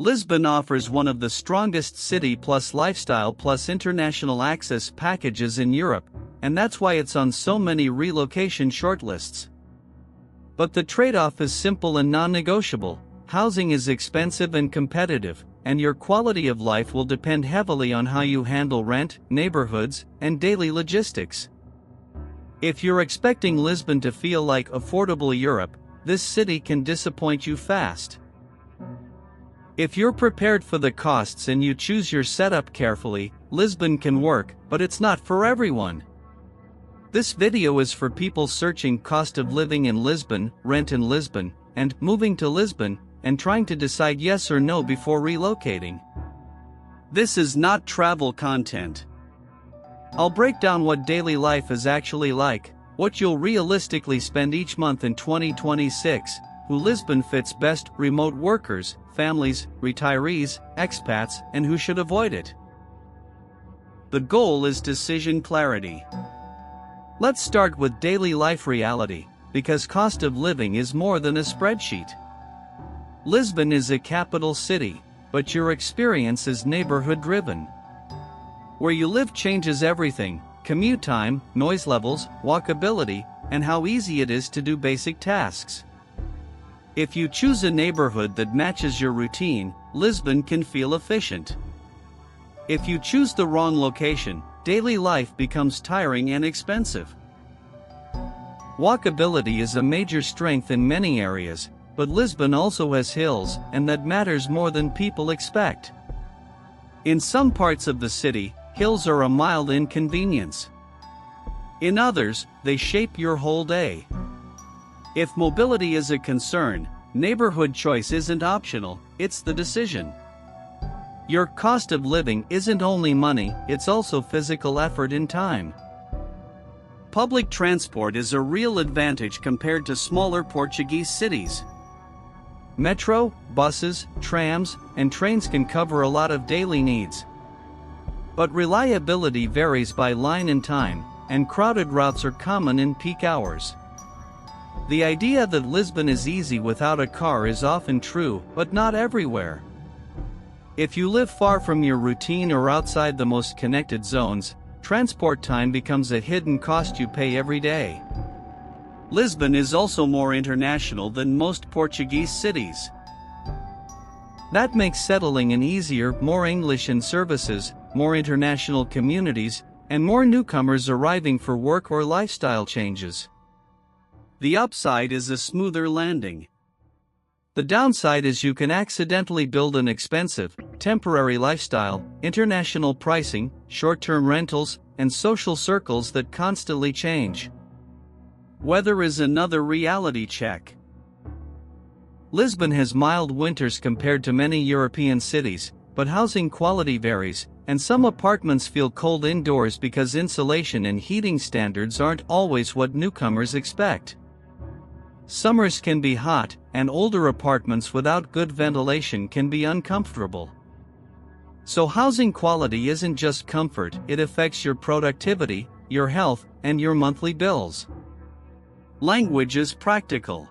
Lisbon offers one of the strongest city plus lifestyle plus international access packages in Europe, and that's why it's on so many relocation shortlists. But the trade-off is simple and non-negotiable. Housing is expensive and competitive, and your quality of life will depend heavily on how you handle rent, neighborhoods, and daily logistics. If you're expecting Lisbon to feel like affordable Europe, this city can disappoint you fast. If you're prepared for the costs and you choose your setup carefully, Lisbon can work, but it's not for everyone. This video is for people searching cost of living in Lisbon, rent in Lisbon, and moving to Lisbon, and trying to decide yes or no before relocating. This is not travel content. I'll break down what daily life is actually like, what you'll realistically spend each month in 2026, who Lisbon fits best, remote workers, families, retirees, expats, and who should avoid it. The goal is decision clarity. Let's start with daily life reality, because cost of living is more than a spreadsheet. Lisbon is a capital city, but your experience is neighborhood-driven. Where you live changes everything: commute time, noise levels, walkability, and how easy it is to do basic tasks. If you choose a neighborhood that matches your routine, Lisbon can feel efficient. If you choose the wrong location, daily life becomes tiring and expensive. Walkability is a major strength in many areas, but Lisbon also has hills, and that matters more than people expect. In some parts of the city, hills are a mild inconvenience. In others, they shape your whole day. If mobility is a concern, neighborhood choice isn't optional, it's the decision. Your cost of living isn't only money, it's also physical effort and time. Public transport is a real advantage compared to smaller Portuguese cities. Metro, buses, trams, and trains can cover a lot of daily needs. But reliability varies by line and time, and crowded routes are common in peak hours. The idea that Lisbon is easy without a car is often true, but not everywhere. If you live far from your routine or outside the most connected zones, transport time becomes a hidden cost you pay every day. Lisbon is also more international than most Portuguese cities. That makes settling in easier, more English in services, more international communities, and more newcomers arriving for work or lifestyle changes. The upside is a smoother landing. The downside is you can accidentally build an expensive, temporary lifestyle, international pricing, short-term rentals, and social circles that constantly change. Weather is another reality check. Lisbon has mild winters compared to many European cities, but housing quality varies, and some apartments feel cold indoors because insulation and heating standards aren't always what newcomers expect. Summers can be hot, and older apartments without good ventilation can be uncomfortable. So housing quality isn't just comfort, it affects your productivity, your health, and your monthly bills. Language is practical.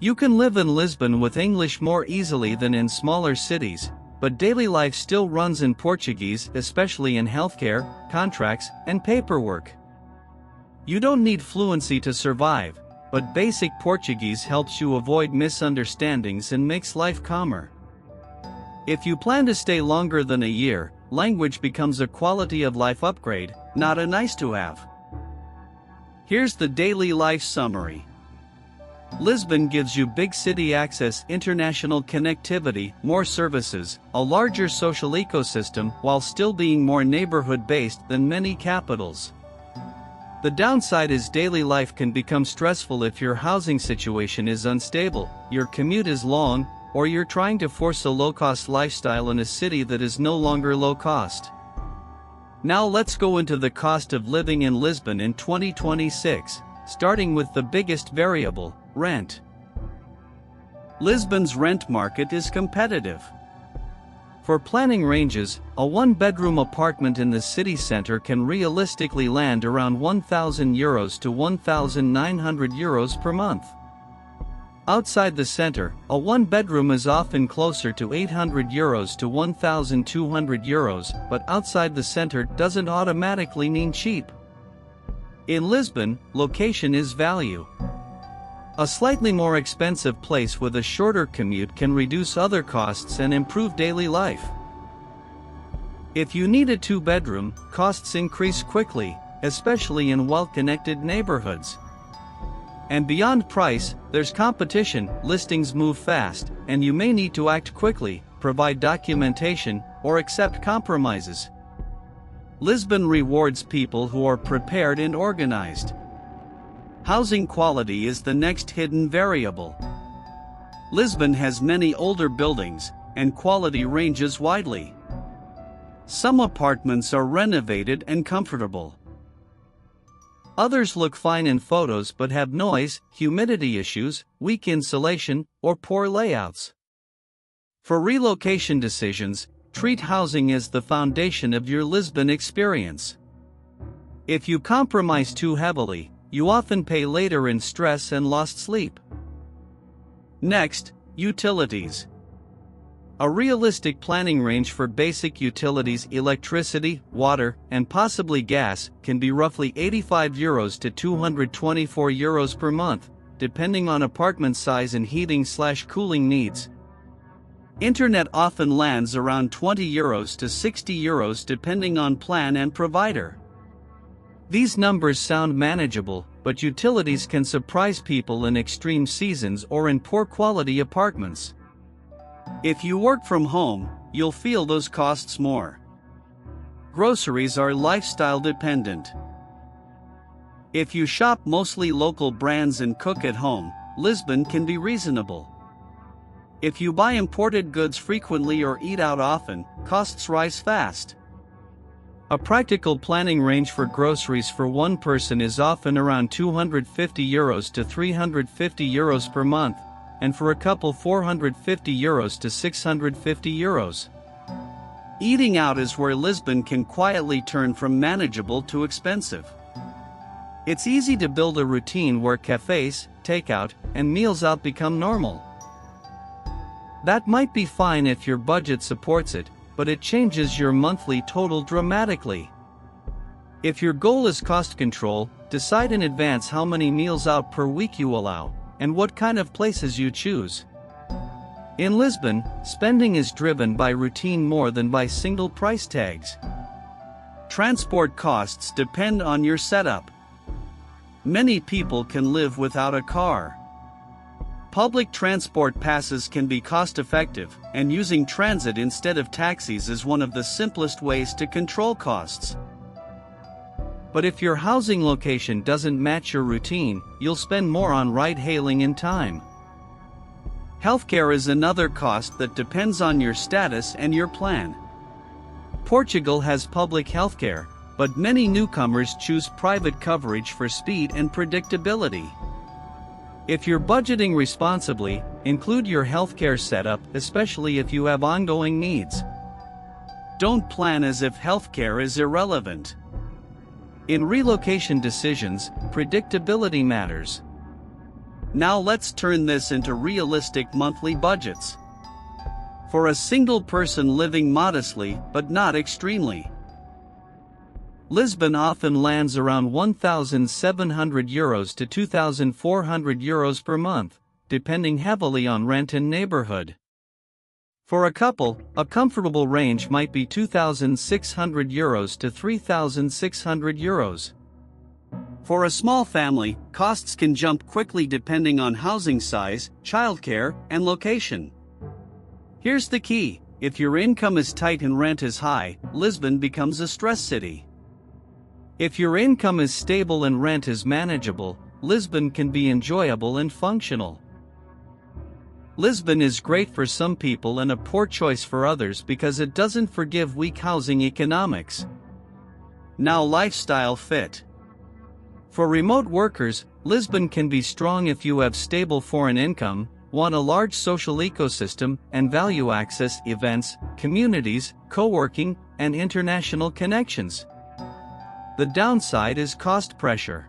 You can live in Lisbon with English more easily than in smaller cities, but daily life still runs in Portuguese, especially in healthcare, contracts, and paperwork. You don't need fluency to survive, but basic Portuguese helps you avoid misunderstandings and makes life calmer. If you plan to stay longer than a year, language becomes a quality of life upgrade, not a nice-to-have. Here's the daily life summary. Lisbon gives you big city access, international connectivity, more services, a larger social ecosystem, while still being more neighborhood-based than many capitals. The downside is daily life can become stressful if your housing situation is unstable, your commute is long, or you're trying to force a low-cost lifestyle in a city that is no longer low-cost. Now let's go into the cost of living in Lisbon in 2026, starting with the biggest variable, rent. Lisbon's rent market is competitive. For planning ranges, a one-bedroom apartment in the city center can realistically land around €1,000 to €1,900 per month. Outside the center, a one-bedroom is often closer to €800 to €1,200, but outside the center doesn't automatically mean cheap. In Lisbon, location is value. A slightly more expensive place with a shorter commute can reduce other costs and improve daily life. If you need a two-bedroom, costs increase quickly, especially in well-connected neighborhoods. And beyond price, there's competition, listings move fast, and you may need to act quickly, provide documentation, or accept compromises. Lisbon rewards people who are prepared and organized. Housing quality is the next hidden variable. Lisbon has many older buildings, and quality ranges widely. Some apartments are renovated and comfortable. Others look fine in photos but have noise, humidity issues, weak insulation, or poor layouts. For relocation decisions, treat housing as the foundation of your Lisbon experience. If you compromise too heavily, you often pay later in stress and lost sleep. Next, utilities. A realistic planning range for basic utilities, electricity, water, and possibly gas, can be roughly €85 to €224 per month, depending on apartment size and heating/cooling needs. Internet often lands around €20 to €60 depending on plan and provider. These numbers sound manageable, but utilities can surprise people in extreme seasons or in poor quality apartments. If you work from home, you'll feel those costs more. Groceries are lifestyle dependent. If you shop mostly local brands and cook at home, Lisbon can be reasonable. If you buy imported goods frequently or eat out often, costs rise fast. A practical planning range for groceries for one person is often around €250 to €350 per month, and for a couple €450 to €650. Eating out is where Lisbon can quietly turn from manageable to expensive. It's easy to build a routine where cafes, takeout, and meals out become normal. That might be fine if your budget supports it, but it changes your monthly total dramatically. If your goal is cost control, decide in advance how many meals out per week you allow, and what kind of places you choose. In Lisbon, spending is driven by routine more than by single price tags. Transport costs depend on your setup. Many people can live without a car. Public transport passes can be cost-effective, and using transit instead of taxis is one of the simplest ways to control costs. But if your housing location doesn't match your routine, you'll spend more on ride-hailing and time. Healthcare is another cost that depends on your status and your plan. Portugal has public healthcare, but many newcomers choose private coverage for speed and predictability. If you're budgeting responsibly, include your healthcare setup, especially if you have ongoing needs. Don't plan as if healthcare is irrelevant. In relocation decisions, predictability matters. Now let's turn this into realistic monthly budgets. For a single person living modestly, but not extremely, Lisbon often lands around €1,700 to €2,400 per month, depending heavily on rent and neighborhood. For a couple, a comfortable range might be €2,600 to €3,600. For a small family, costs can jump quickly depending on housing size, childcare, and location. Here's the key: if your income is tight and rent is high, Lisbon becomes a stress city. If your income is stable and rent is manageable, Lisbon can be enjoyable and functional. Lisbon is great for some people and a poor choice for others because it doesn't forgive weak housing economics. Now, lifestyle fit. For remote workers, Lisbon can be strong if you have stable foreign income, want a large social ecosystem, and value access, events, communities, co-working, and international connections. The downside is cost pressure.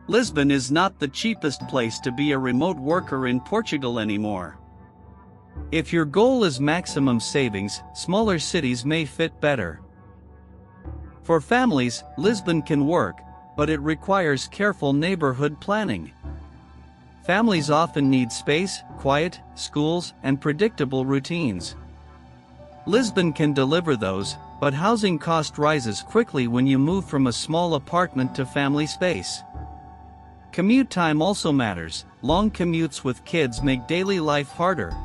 Lisbon is not the cheapest place to be a remote worker in Portugal anymore. If your goal is maximum savings, smaller cities may fit better. For families, Lisbon can work, but it requires careful neighborhood planning. Families often need space, quiet, schools, and predictable routines. Lisbon can deliver those, but housing cost rises quickly when you move from a small apartment to family space. Commute time also matters. Long commutes with kids make daily life harder.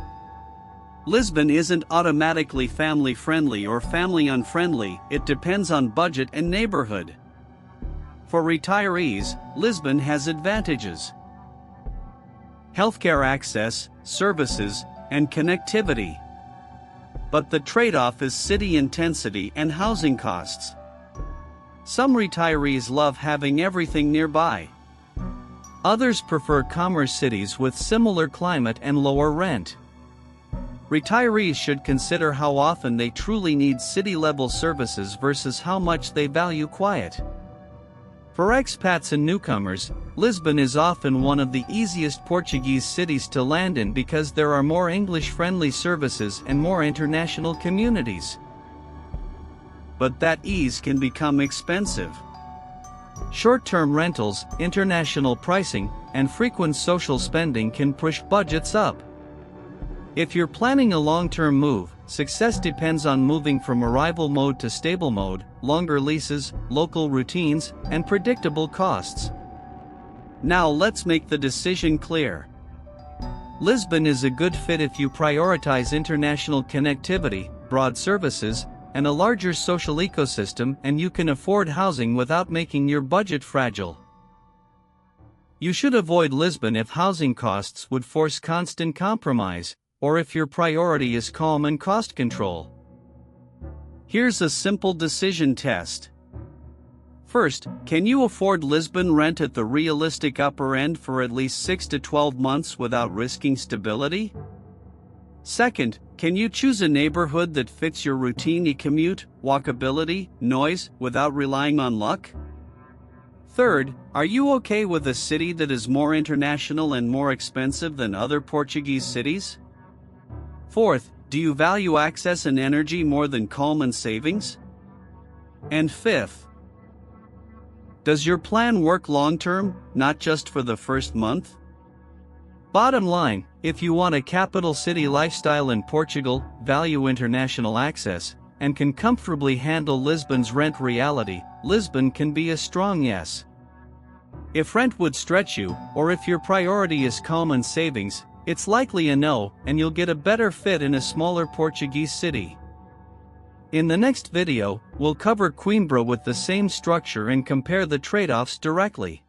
Lisbon isn't automatically family-friendly or family-unfriendly, it depends on budget and neighborhood. For retirees, Lisbon has advantages: healthcare access, services, and connectivity. But the trade-off is city intensity and housing costs. Some retirees love having everything nearby. Others prefer calmer cities with similar climate and lower rent. Retirees should consider how often they truly need city-level services versus how much they value quiet. For expats and newcomers, Lisbon is often one of the easiest Portuguese cities to land in because there are more English-friendly services and more international communities. But that ease can become expensive. Short-term rentals, international pricing, and frequent social spending can push budgets up. If you're planning a long-term move, success depends on moving from arrival mode to stable mode, longer leases, local routines, and predictable costs. Now let's make the decision clear. Lisbon is a good fit if you prioritize international connectivity, broad services, and a larger social ecosystem, and you can afford housing without making your budget fragile. You should avoid Lisbon if housing costs would force constant compromise, or if your priority is calm and cost control. Here's a simple decision test. First, can you afford Lisbon rent at the realistic upper end for at least 6 to 12 months without risking stability? Second, can you choose a neighborhood that fits your routine commute, walkability, noise, without relying on luck? Third, are you okay with a city that is more international and more expensive than other Portuguese cities? Fourth, do you value access and energy more than calm and savings? And fifth, does your plan work long-term, not just for the first month? Bottom line, if you want a capital city lifestyle in Portugal, value international access, and can comfortably handle Lisbon's rent reality, Lisbon can be a strong yes. If rent would stretch you, or if your priority is calm and savings, it's likely a no, and you'll get a better fit in a smaller Portuguese city. In the next video, we'll cover Coimbra with the same structure and compare the trade-offs directly.